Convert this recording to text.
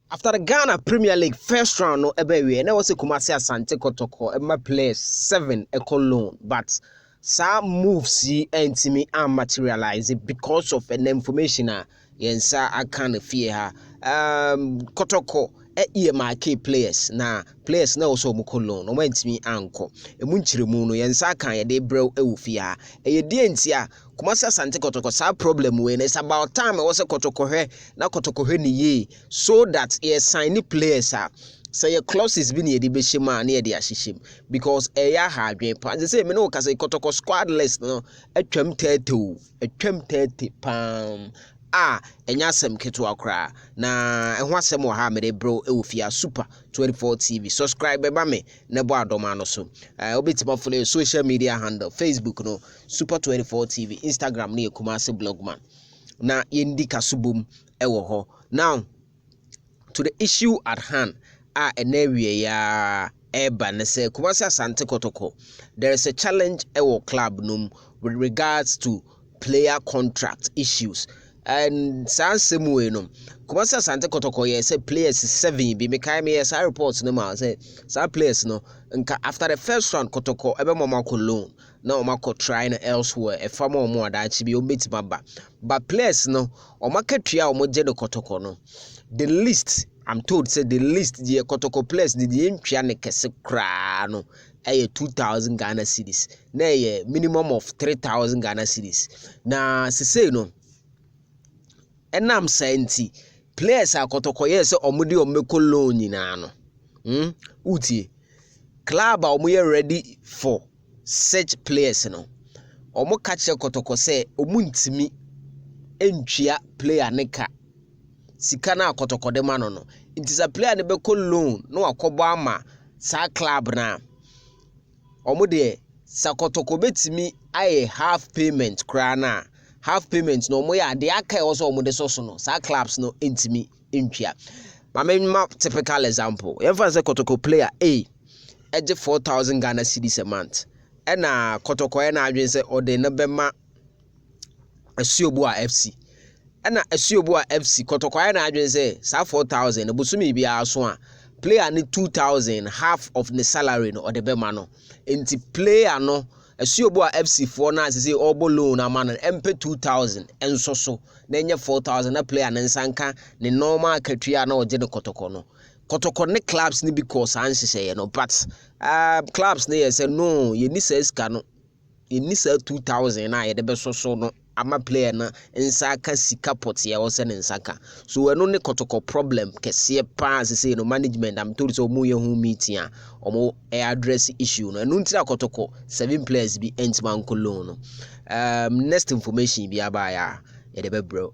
After the Ghana Premier League first round no ebewe na was Kumasi Asante Kotoko ema players 7 eco loan, but some moves entimi and materialize it because of an information yensa akan fear ha Kotoko EMIK players na players na also muko loan no entimi anko emu nchiremu no yensa kan ye de brew ewufie ha eye die ntia Kumasi Asante Kotoko sa problem we it's about time was Kotoko he na Kotoko he ni ye so that ye sign players say your clauses bi ne de be shema na ye de ahihim because eya ha adwen pa say me no ka say Kotoko squad list no atwam 30 pam enya asem keto akra na eho asem wo ha me de bro ewufia super 24 TV subscribe ba me na bo adoma no so obetima follow social media handle Facebook no super 24 TV Instagram ne Kumasi blogman na yendi kasubum ewo ho. Now to the issue at hand enewie ya eba ne say Kumasi Asante Kotoko there is a challenge ewo club num with regards to player contract issues. And Sansem way no Kumasi Asante Kotoko say players 7 be make me yes reports no ma say some players no after the first round Kotoko ebe mama ko loan na o mako try no elsewhere e fama o mo adachi bi o metima ba but players no o makatua o mo je de Kotoko no the list I'm told say the list the Kotoko players the ntwa ne kese kra no 2,000 Ghana cedis na minimum of 3,000 Ghana cedis na say no enam senti players Kotoko yes omudi omeko loan nyina no utie club omoye ready for such players no omo kache Kotoko say omuntimi entwia player neka sika na Kotoko de mano no it is a player ne beko loan no akobo ama sa club na omo de sa Kotoko betimi aye half payment kra na half payment no moya de aka also omo de so no sa clubs no entimi entwia ma typical example if I say Kotoko player A eje 4,000 Ghana cedis a month na Kotoko na adwen say ode na bema Asuobu FC na Asuobu FC Kotoko na adwen say sa 4,000 busumi bia so a player ni 2,000 half of the salary no ode bema no enti player no Asuobu FC for na say obo loan amana mp 2,000 enso so na enye 4,000 na player na nsanka ne normal katua na oje de Kotoko no Kotoko ne clubs ni because ansese no but clubs ne say no ye ni say ska no ye ni say 2,000 na ye de be so no ama player na nsaka sika pot ye wo se ne nsaka so eno ne Kotoko problem kese pa say no management am told so mu ye hu meeting omo address issue no enu ntira Kotoko 7 players bi entman ko loan no next information bi aba ya ye de be bro